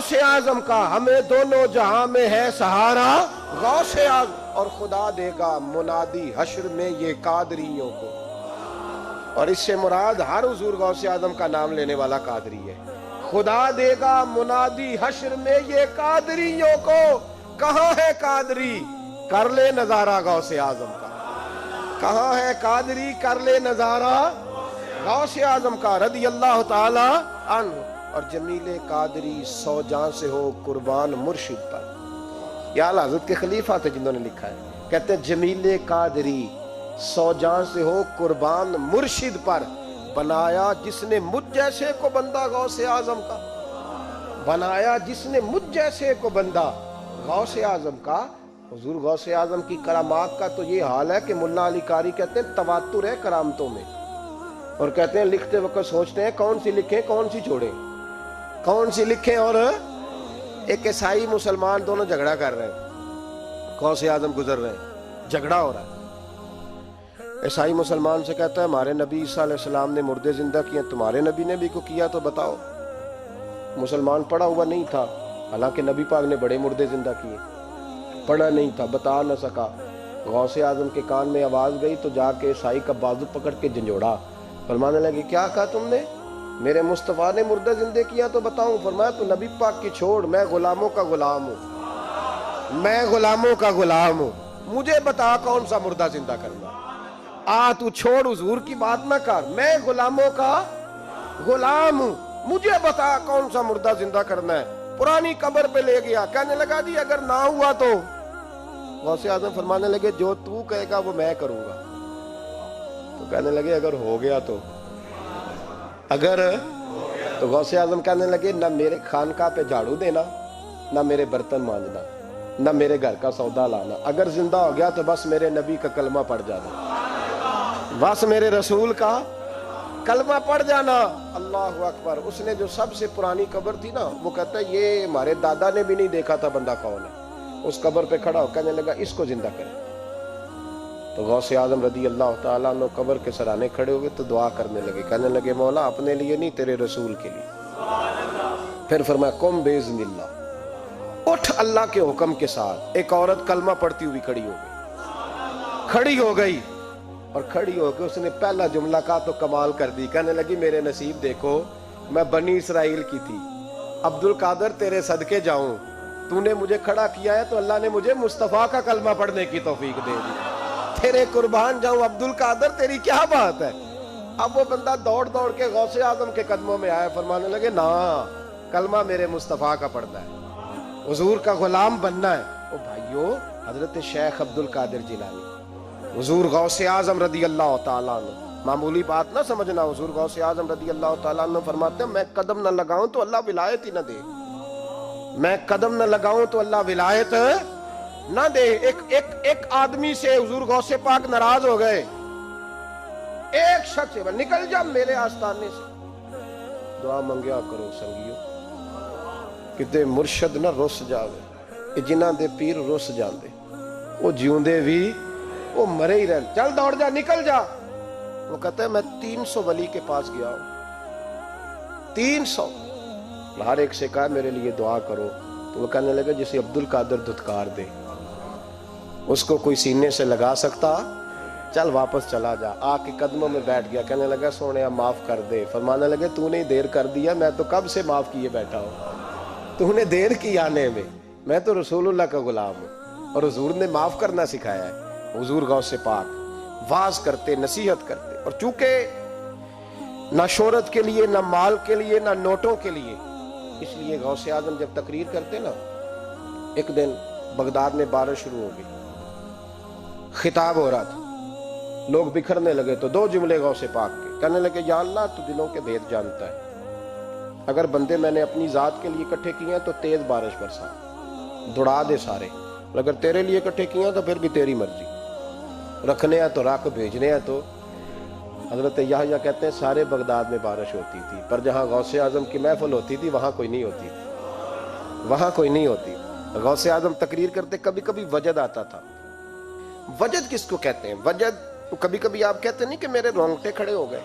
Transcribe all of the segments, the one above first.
غوث اعظم کا ہمیں دونوں جہاں میں ہے سہارا غوث اعظم، اور خدا دے گا منادی حشر میں یہ قادریوں کو، اور اس سے مراد ہر حضور غوث اعظم کا نام لینے والا قادری ہے۔ خدا دے گا منادی حشر میں یہ قادریوں کو، کہاں ہے قادری کر لے نظارہ غوث اعظم کا، کہاں ہے قادری کر لے نظارہ غوث اعظم کا رضی اللہ تعالی عنہ۔ اور جمیل قادری سو جان سے ہو قربان مرشد پر، یہ اعلیٰ حضرت کے خلیفہ تھے جنہوں نے لکھا ہے، کہتے ہیں جمیل قادری سو جان سے ہو قربان مرشد پر، بنایا جس نے مجھ جیسے کو بندہ غوث اعظم کا، بنایا جس نے مجھ جیسے کو بندہ غوث اعظم کا۔ حضور غوث اعظم کی کرامات کا تو یہ حال ہے کہ ملا علی قاری کہتے ہیں تواتر ہے کرامتوں میں، اور کہتے ہیں لکھتے وقت سوچتے ہیں کون سی لکھیں کون سی چھوڑیں، کون سی لکھیں۔ اور ایک عیسائی مسلمان دونوں جھگڑا کر رہے ہیں، غوث اعظم گزر رہے ہیں، جھگڑا ہو رہا ہے۔ عیسائی مسلمان سے کہتا ہے ہمارے نبی عیسیٰ علیہ السلام نے مردے زندہ کیے، تمہارے نبی نے بھی کو کیا تو بتاؤ۔ مسلمان پڑھا ہوا نہیں تھا، حالانکہ نبی پاک نے بڑے مردے زندہ کیے، پڑھا نہیں تھا، بتا نہ سکا۔ غوث اعظم کے کان میں آواز گئی تو جا کے عیسائی کا بازو پکڑ کے جھنجھوڑا، فرمانے لگے کیا کہا تم نے؟ میرے مصطفیٰ نے مردہ زندہ کیا تو بتاؤں؟ فرمایا تو نبی پاک کی چھوڑ، میں غلاموں کا غلام ہوں، میں غلاموں کا غلام ہوں، مجھے بتا کون سا مردہ زندہ کرنا۔ تو چھوڑ حضور کی بات نہ کر، میں غلاموں کا غلام ہوں، مجھے بتا کون سا مردہ زندہ کرنا ہے۔ پرانی قبر پہ لے گیا، کہنے لگا جی اگر نہ ہوا تو؟ غوث اعظم فرمانے لگے جو تو کہے گا وہ میں کروں گا۔ تو کہنے لگے اگر ہو گیا تو؟ اگر تو غوث اعظم کہنے لگے نہ میرے خانقاہ پہ جھاڑو دینا، نہ میرے برتن مانجنا، نہ میرے گھر کا سودا لانا، اگر زندہ ہو گیا تو بس میرے نبی کا کلمہ پڑھ جانا، بس میرے رسول کا کلمہ پڑھ جانا۔ اللہ اکبر۔ اس نے جو سب سے پرانی قبر تھی نا، وہ کہتا ہے یہ ہمارے دادا نے بھی نہیں دیکھا تھا بندہ کون ہے، اس قبر پہ کھڑا ہو کہنے لگا اس کو زندہ کرے۔ تو غوث اعظم رضی اللہ تعالیٰ عنہ قبر کے سرانے کھڑے ہوئے تو دعا کرنے لگے، کہنے لگے مولا اپنے لیے نہیں تیرے رسول کے لیے۔ پھر فرمایا قم باذن اللہ، اٹھ اللہ کے حکم کے ساتھ۔ ایک عورت کلمہ پڑھتی ہوئی کھڑی ہو گئی اور کھڑی ہو کے اس نے پہلا جملہ کہا تو کمال کر دی، کہنے لگی میرے نصیب دیکھو، میں بنی اسرائیل کی تھی، عبد القادر تیرے صدقے جاؤں، تو نے مجھے کھڑا کیا ہے تو اللہ نے مجھے مصطفیٰ کا کلمہ پڑھنے کی توفیق دے دی، تیرے قربان جاؤں عبد القادر، تیری کیا بات ہے۔ اب وہ بندہ دوڑ دوڑ کے غوث اعظم کے قدموں میں آیا، فرمانے لگے نا کلمہ میرے مصطفیٰ کا پڑھنا ہے، حضور کا غلام بننا ہے۔ او بھائیو، حضرت شیخ عبد القادر جیلانی، حضور غوث اعظم رضی اللہ تعالیٰ عنہ، معمولی بات نہ سمجھنا، حضور غوث اعظم رضی اللہ تعالیٰ عنہ فرماتے ہیں میں قدم نہ لگاؤں تو اللہ ولایت ہی نہ دے، میں قدم نہ لگاؤں تو اللہ ولایت نہ دے۔ ایک آدمی سے حضور غوث پاک ناراض ہو گئے، ایک شخص نکل جا میرے آستانے سے، دعا منگیا کرو سنگیو، کتے مرشد نہ رس جاوے، جنہ دے پیر رس جاندے، وہ جیوندے بھی وہ مرے ہی رہن، چل دوڑ جا نکل جا۔ وہ کہتا ہے میں 300 ولی کے پاس گیا ہوں، 300، ہر ایک سے کہا میرے لیے دعا کرو، تو وہ کہنے لگا جسے عبد القادر دھتکار دے اس کو کوئی سینے سے لگا سکتا؟ چل واپس چلا جا۔ آ کے قدموں میں بیٹھ گیا، کہنے لگا سونے معاف کر دے۔ فرمانے لگے تو نے دیر کر دیا، میں تو کب سے معاف کیے بیٹھا ہوں، تو نے دیر کی آنے میں تو رسول اللہ کا غلام ہوں، اور حضور نے معاف کرنا سکھایا ہے۔ حضور غوث پاک واز کرتے، نصیحت کرتے، اور چونکہ نہ شہرت کے لیے، نہ مال کے لیے، نہ نوٹوں کے لیے، اس لیے غوث اعظم جب تقریر کرتے نا، ایک دن بغداد میں بارش شروع ہو گئی، خطاب ہو رہا تھا، لوگ بکھرنے لگے تو 2 جملے غوث پاک کے، کہنے لگے یا اللہ تو دلوں کے بھید جانتا ہے، اگر بندے میں نے اپنی ذات کے لیے اکٹھے کیے ہیں تو تیز بارش برسا، دوڑا دے سارے، اور اگر تیرے لیے اکٹھے کیے ہیں تو پھر بھی تیری مرضی، رکھنے ہیں تو رکھ، بھیجنے ہیں تو۔ حضرت یحییٰ کہتے ہیں سارے بغداد میں بارش ہوتی تھی، پر جہاں غوث اعظم کی محفل ہوتی تھی وہاں کوئی نہیں ہوتی تھی، وہاں کوئی نہیں ہوتی۔ غوث اعظم تقریر کرتے کبھی کبھی وجد آتا تھا۔ وجد کس کو کہتے ہیں؟ وجد کبھی کبھی آپ کہتے نہیں کہ میرے رونگٹے کھڑے ہو گئے،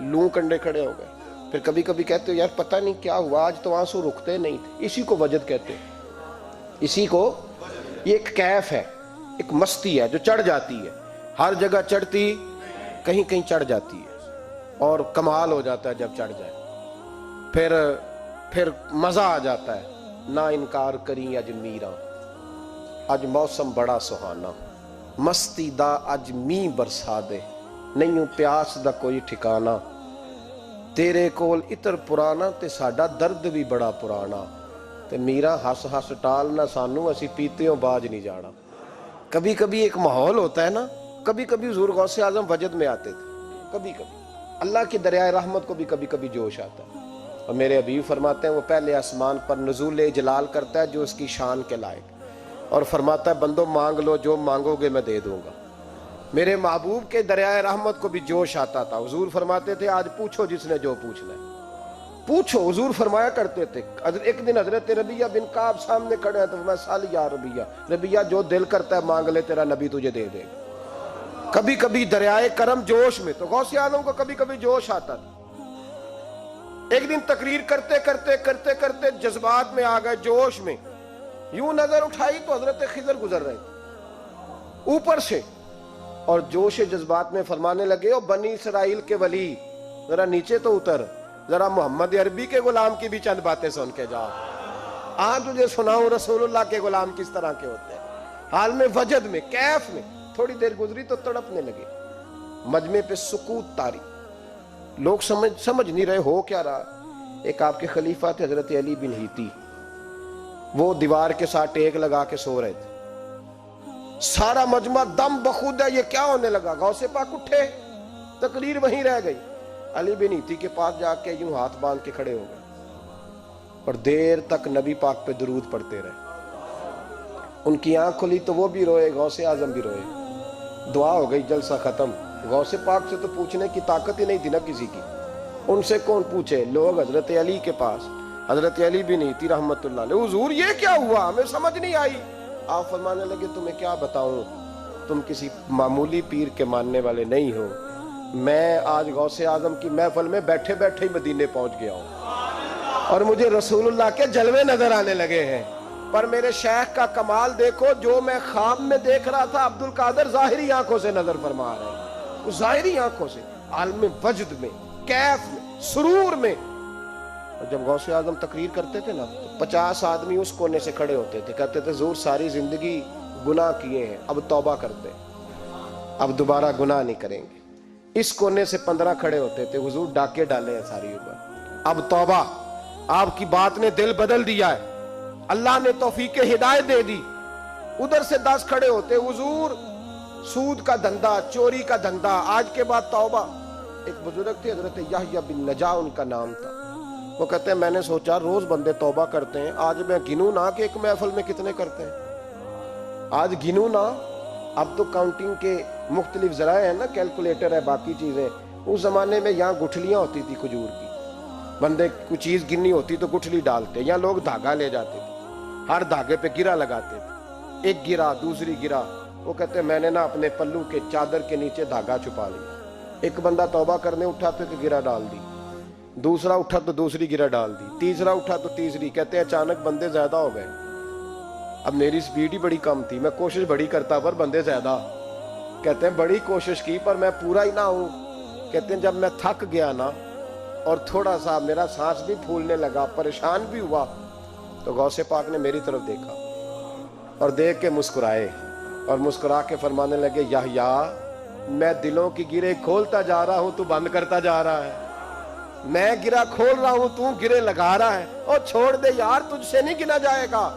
لوں کنڈے کھڑے ہو گئے، پھر کبھی کبھی کہتے ہو یار پتہ نہیں کیا ہوا آج تو آنسو رکتے نہیں تھے، اسی کو وجد کہتے ہیں، اسی کو، یہ ایک کیف ہے، ایک مستی ہے جو چڑھ جاتی ہے، ہر جگہ چڑھتی کہیں کہیں چڑھ جاتی ہے، اور کمال ہو جاتا ہے جب چڑھ جائے، پھر مزہ آ جاتا ہے، نہ انکار کریں اج میرا، اج موسم بڑا سہانا، مستی دا اج می برسا دے، نہیں پیاس دا کوئی ٹھکانا، تیرے کول اتر پرانا تے ساڈا درد بھی بڑا پرانا، تے میرا ہس ہس ٹال نہ سانو اسی پیتےوں باج نہیں جانا۔ کبھی کبھی ایک ماحول ہوتا ہے نا، کبھی کبھی حضور غوث اعظم وجد میں آتے تھے، کبھی کبھی اللہ کی دریائے رحمت کو بھی کبھی کبھی جوش آتا ہے، اور میرے حبیب فرماتے ہیں وہ پہلے آسمان پر نزول جلال کرتا ہے جو اس کی شان کے لائق، اور فرماتا ہے بندو مانگ لو جو مانگو گے میں دے دوں گا۔ میرے محبوب کے دریائے رحمت کو بھی جوش آتا تھا، حضور فرماتے تھے آج پوچھو جس نے جو پوچھنا ہے پوچھو، حضور فرمایا کرتے تھے۔ ایک دن حضرت ربیہ بن کعب سامنے کھڑے ہیں تو میں سال یا ربیہ جو دل کرتا ہے مانگ لے تیرا نبی تجھے دے دے گا۔ کبھی کبھی دریائے کرم جوش میں، تو غوث اعظم کو کبھی کبھی جوش آتا تھا۔ ایک دن تقریر کرتے کرتے کرتے کرتے جذبات میں آ گئے، جوش میں، یوں نظر اٹھائی تو حضرت خضر گزر رہے تھے اوپر سے، اور جوش جذبات میں فرمانے لگے او بنی اسرائیل کے ولی ذرا نیچے تو اتر، ذرا محمد عربی کے غلام کی بھی چند باتیں سن کے جا، آج تجھے سناؤں رسول اللہ کے غلام کس طرح کے ہوتے ہیں۔ حال میں وجد میں، کیف میں، تھوڑی دیر گزری تو تڑپنے لگے، مجمع پہ سکوت تاری، لوگ سمجھ نہیں رہے ہو کیا رہا۔ ایک آپ کے خلیفہ تھے حضرت علی بن ہیتی، وہ دیوار کے ساتھ ٹیک لگا کے سو رہے تھے، سارا مجمع دم بخود ہے، یہ کیا ہونے لگا؟ غوث پاک اٹھے، تقریر وہیں رہ گئی، علی بن ہیتی کے پاس جا کے یوں ہاتھ باندھ کے کھڑے ہو گئے، اور دیر تک نبی پاک پہ درود پڑھتے رہے۔ ان کی آنکھ کھلی تو وہ بھی روئے، غوث اعظم بھی روئے، دعا ہو گئی، جلسہ ختم۔ غوث پاک سے تو پوچھنے کی طاقت ہی نہیں تھی نا کسی کی، ان سے کون پوچھے؟ لوگ حضرت علی کے پاس، حضرت علی بن ہیتی رحمت اللہ علیہ، حضور یہ کیا ہوا ہمیں سمجھ نہیں آئی۔ آپ فرمانے لگے تمہیں کیا بتاؤں، تم کسی معمولی پیر کے ماننے والے نہیں ہو، میں آج غوث اعظم کی محفل میں بیٹھے بیٹھے ہی مدینے پہنچ گیا ہوں، اور مجھے رسول اللہ کے جلوے نظر آنے لگے ہیں، پر میرے شیخ کا کمال دیکھو، جو میں خواب میں دیکھ رہا تھا عبد القادر ظاہری آنکھوں سے نظر فرما رہے ہیں، ظاہری آنکھوں سے، عالم وجد میں، کیف میں، سرور میں۔ اور جب غوث اعظم تقریر کرتے تھے نا تو 50 آدمی اس کونے سے کھڑے ہوتے تھے، کہتے تھے حضور ساری زندگی گناہ کیے ہیں، اب توبہ کرتے ہیں، اب دوبارہ گناہ نہیں کریں گے۔ اس کونے سے 15 کھڑے ہوتے تھے، حضور ڈاکے ڈالے ہیں ساری عمر، اب توبہ، آپ کی بات نے دل بدل دیا ہے، اللہ نے توفیق ہدایت دے دی۔ ادھر سے 10 کھڑے ہوتے، حضور سود کا دھندا، چوری کا دھندا، آج کے بعد توبہ۔ ایک بزرگ تھے حضرت یحییٰ بن نجا ان کا نام تھا، وہ کہتے ہیں میں نے سوچا روز بندے توبہ کرتے ہیں، آج میں گنوں نہ کہ ایک محفل میں کتنے کرتے ہیں، آج گنوں نہ۔ اب تو کاؤنٹنگ کے مختلف ذرائع ہیں نا، کیلکولیٹر ہے، باقی چیزیں، اس زمانے میں یہاں گٹھلیاں ہوتی تھی کھجور کی، بندے کوئی چیز گننی ہوتی تو گٹھلی ڈالتے، یا لوگ دھاگا لے جاتے تھے، ہر دھاگے پہ گرہ لگاتے تھے، ایک گرہ دوسری گرہ، وہ کہتے ہیں میں نے نا اپنے پلو کے چادر کے نیچے دھاگا چھپا لیا، ایک بندہ توبہ کرنے اٹھا تو ایک گرہ ڈال دی، دوسرا اٹھا تو دوسری گرہ ڈال دی، تیسرا اٹھا تو تیسری، کہتے ہیں اچانک بندے زیادہ ہو گئے، اب میری سپیڈ ہی بڑی کم تھی، میں کوشش بڑی کرتا پر بندے زیادہ، کہتے ہیں بڑی کوشش کی پر میں پورا ہی نہ ہوں، کہتے ہیں جب میں تھک گیا نا اور تھوڑا سا میرا سانس بھی پھولنے لگا، پریشان بھی ہوا، تو غوث پاک نے میری طرف دیکھا اور دیکھ کے مسکرائے، اور مسکرا کے فرمانے لگے یحییٰ میں دلوں کی گرے کھولتا جا رہا ہوں، تو بند کرتا جا رہا ہے، میں گرہ کھول رہا ہوں، تو گرے لگا رہا ہے، اور چھوڑ دے یار، تجھ سے نہیں گنا جائے گا۔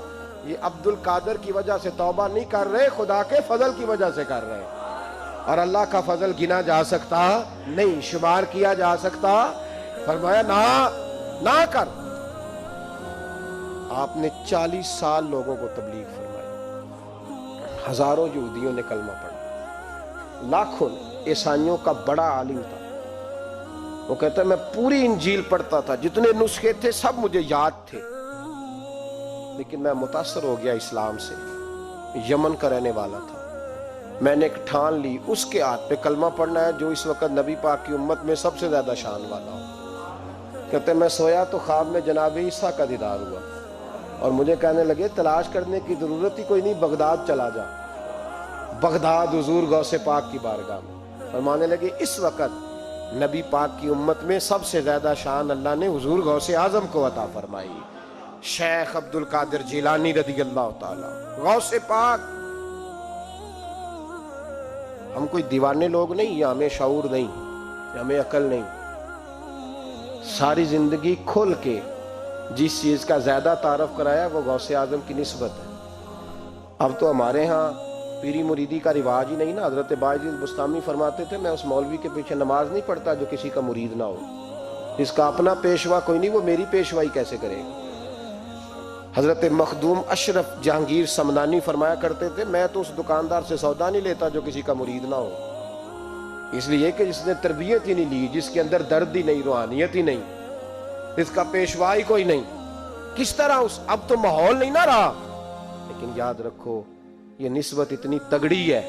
یہ عبد القادر کی وجہ سے توبہ نہیں کر رہے، خدا کے فضل کی وجہ سے کر رہے، اور اللہ کا فضل گنا جا سکتا نہیں، شمار کیا جا سکتا۔ فرمایا نہ کر۔ آپ نے 40 سال لوگوں کو تبلیغ فرمائی، ہزاروں یہودیوں نے کلمہ پڑھا، لاکھوں نے، عیسائیوں کا بڑا عالم تھا، وہ کہتا ہے میں پوری انجیل پڑھتا تھا، جتنے نسخے تھے سب مجھے یاد تھے، لیکن میں متاثر ہو گیا اسلام سے، یمن کا رہنے والا تھا، میں نے ایک ٹھان لی اس کے ہاتھ پہ کلمہ پڑھنا ہے جو اس وقت نبی پاک کی امت میں سب سے زیادہ شان والا ہو، کہتے میں سویا تو خواب میں جناب عیسیٰ کا دیدار ہوا اور مجھے کہنے لگے تلاش کرنے کی ضرورت ہی کوئی نہیں، بغداد چلا جا۔ بغداد حضور غوث پاک کی بارگاہ میں فرمانے لگے اس وقت نبی پاک کی امت میں سب سے زیادہ شان اللہ نے حضور غوث اعظم کو عطا فرمائی، شیخ عبد القادر جیلانی رضی اللہ تعالی غوث پاک۔ ہم کوئی دیوانے لوگ نہیں، یا ہمیں شعور نہیں، یا ہمیں عقل نہیں، ساری زندگی کھل کے جس چیز کا زیادہ تعارف کرایا وہ غوث اعظم کی نسبت ہے۔ اب تو ہمارے ہاں پیری مریدی کا رواج ہی نہیں نا۔ حضرت باعزید بستامی فرماتے تھے میں اس مولوی کے پیچھے نماز نہیں پڑھتا جو کسی کا مرید نہ ہو، جس کا اپنا پیشوا کوئی نہیں وہ میری پیشوائی کیسے کرے گا۔ حضرت مخدوم اشرف جہانگیر سمنانی فرمایا کرتے تھے میں تو اس دکاندار سے سودا نہیں لیتا جو کسی کا مرید نہ ہو، اس لیے کہ جس نے تربیت ہی نہیں لی، جس کے اندر درد ہی نہیں، روحانیت ہی نہیں، اس کا پیشوا ہی کوئی نہیں، کس طرح اب تو ماحول نہیں نہ رہا۔ لیکن یاد رکھو یہ نسبت اتنی تگڑی ہے،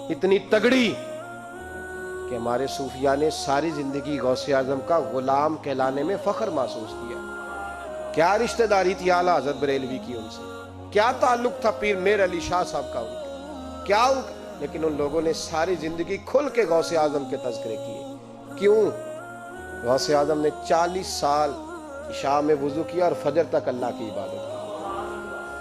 اتنی تگڑی کہ ہمارے صوفیاء نے ساری زندگی غوث اعظم کا غلام کہلانے میں فخر محسوس کیا۔ کیا رشتہ داری تھی اعلیٰ حضرت بریلوی کی ان سے، کیا تعلق تھا پیر میر علی شاہ صاحب کا ان کا، کیا لیکن ان لوگوں نے ساری زندگی کھل کے غوث اعظم کے تذکرے کیے۔ کیوں؟ غوث اعظم نے 40 سال عشاء میں وضو کیا اور فجر تک اللہ کی عبادت کی۔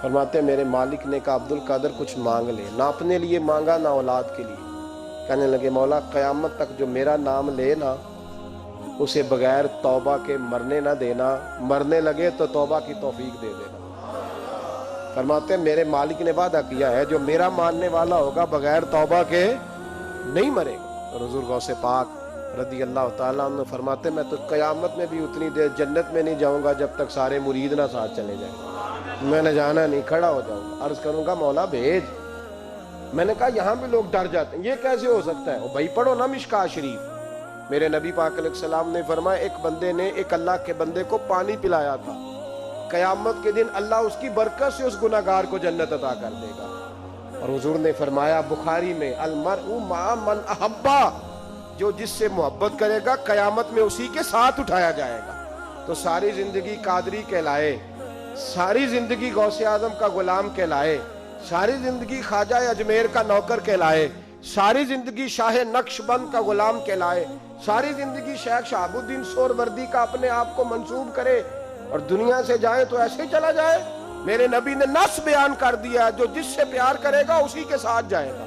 فرماتے ہیں میرے مالک نے کہا عبد القادر کچھ مانگ لے، نہ اپنے لیے مانگا نہ اولاد کے لیے۔ کہنے لگے مولا قیامت تک جو میرا نام لے نا اسے بغیر توبہ کے مرنے نہ دینا، مرنے لگے تو توبہ کی توفیق دے دینا۔ فرماتے ہیں میرے مالک نے وعدہ کیا ہے جو میرا ماننے والا ہوگا بغیر توبہ کے نہیں مرے گا۔ اور حضور غوث پاک رضی اللہ تعالیٰ عنہ فرماتے ہیں میں تو قیامت میں بھی اتنی دیر جنت میں نہیں جاؤں گا جب تک سارے مرید نہ ساتھ چلے جائیں، میں نے جانا نہیں، کھڑا ہو جاؤں گا، عرض کروں گا مولا بھیج۔ میں نے کہا یہاں بھی لوگ ڈر جاتے ہیں، یہ کیسے ہو سکتا ہے؟ بھائی پڑھو نا مشکاہ شریف۔ میرے نبی پاک علیہ السلام نے فرمایا ایک بندے نے ایک اللہ کے بندے کو پانی پلایا تھا، قیامت کے دن اللہ اس کی برکت سے اس گناہگار کو جنت عطا کر دے گا۔ اور حضور نے فرمایا بخاری میں المرء مع من احبا، جو جس سے محبت کرے گا قیامت میں اسی کے ساتھ اٹھایا جائے گا۔ تو ساری زندگی قادری کہلائے، ساری زندگی غوث اعظم کا غلام کہلائے، ساری زندگی خواجہ اجمیر کا نوکر کہلائے، ساری زندگی شاہ نقش بند کا غلام کہلائے، ساری زندگی شیخ شہاب الدین سہروردی کا اپنے آپ کو منسوب کرے اور دنیا سے جائے تو ایسے ہی چلا جائے؟ میرے نبی نے نص بیان کر دیا جو جس سے پیار کرے گا اسی کے ساتھ جائے گا،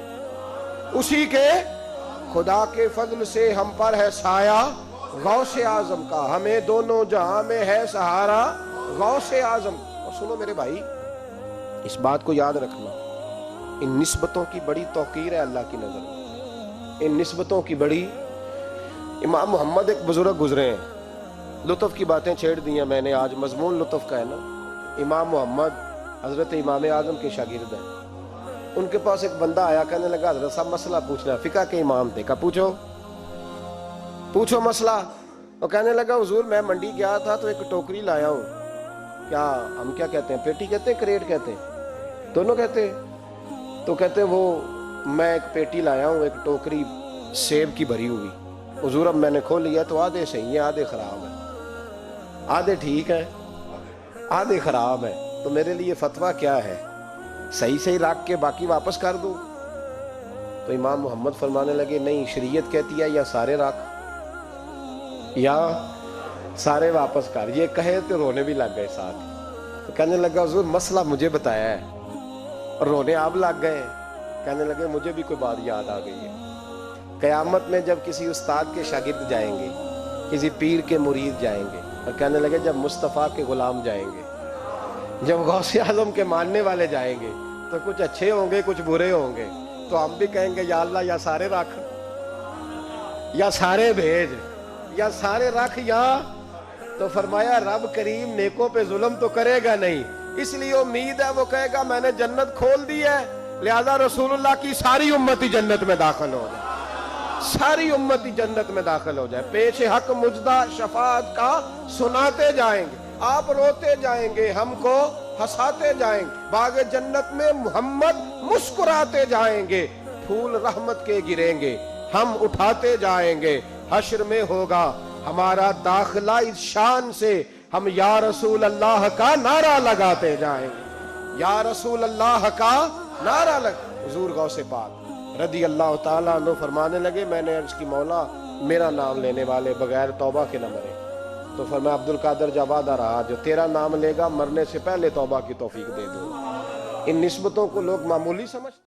اسی کے۔ خدا کے فضل سے ہم پر ہے سایہ غوث اعظم کا، ہمیں دونوں جہاں میں ہے سہارا غوث اعظم۔ اور سنو میرے بھائی اس بات کو یاد رکھنا، ان نسبتوں کی بڑی توقیر ہے اللہ کی نظر میں، ان نسبتوں کی بڑی۔ امام محمد ایک بزرگ گزرے ہیں، لطف کی باتیں چھیڑ دی ہیں میں نے، آج مضمون لطف کا ہے نا۔ امام محمد حضرت امام اعظم کے شاگرد ہیں، ان کے پاس ایک بندہ آیا کہنے لگا حضرت صاحب مسئلہ پوچھنا ہے، فقہ کے امام تھے، کہا پوچھو مسئلہ۔ وہ کہنے لگا حضور میں منڈی گیا تھا تو ایک ٹوکری لایا ہوں، کیا ہم کیا کہتے ہیں، پیٹی کہتے ہیں کریٹ کہتے ہیں، دونوں کہتے ہیں؟ تو کہتے ہیں وہ میں ایک پیٹی لایا ہوں، ایک ٹوکری سیب کی بھری ہوئی، حضور اب میں نے کھول لیا تو آدھے صحیح ہیں آدھے خراب ہیں، آدھے ٹھیک ہیں آدھے خراب ہیں، تو میرے لیے فتویٰ کیا ہے، صحیح رکھ کے باقی واپس کر دوں؟ تو امام محمد فرمانے لگے نہیں، شریعت کہتی ہے یا سارے رکھ یا سارے واپس کر۔ یہ کہے تو رونے بھی لگ گئے ساتھ، تو کہنے لگا حضور مسئلہ مجھے بتایا ہے، اور رونے آپ لگ گئے۔ کہنے لگے مجھے بھی کوئی بات یاد آ گئی ہے، قیامت میں جب کسی استاد کے شاگرد جائیں گے، کسی پیر کے مرید جائیں گے، اور کہنے لگے جب مصطفیٰ کے غلام جائیں گے، جب غوث اعظم کے ماننے والے جائیں گے تو کچھ اچھے ہوں گے کچھ برے ہوں گے، تو ہم بھی کہیں گے یا اللہ یا سارے رکھ یا سارے بھیج یا سارے رکھ یا۔ تو فرمایا رب کریم نیکوں پہ ظلم تو کرے گا نہیں، اس لیے امید ہے وہ کہے گا میں نے جنت کھول دی ہے، لہذا رسول اللہ کی ساری امتی جنت میں داخل ہو جائے، ساری امتی جنت میں داخل ہو جائے۔ پیش حق مجدہ شفاعت کا سناتے جائیں گے، آپ روتے جائیں گے، ہم کو ہنساتے جائیں گے، باغ جنت میں محمد مسکراتے جائیں گے، پھول رحمت کے گریں گے، ہم اٹھاتے جائیں گے، حشر میں ہوگا ہمارا داخلہ اس شان سے ہم یا رسول اللہ کا نعرہ لگاتے جائیں گے، یا رسول اللہ کا نعرہ حضور غوث پاک رضی اللہ تعالیٰ عنہ فرمانے لگے، میں نے عرض کی مولا میرا نام لینے والے بغیر توبہ کے نہ مرے، تو فرمایا عبد القادر جوادہ رہا، جو تیرا نام لے گا مرنے سے پہلے توبہ کی توفیق دے دو۔ ان نسبتوں کو لوگ معمولی سمجھتے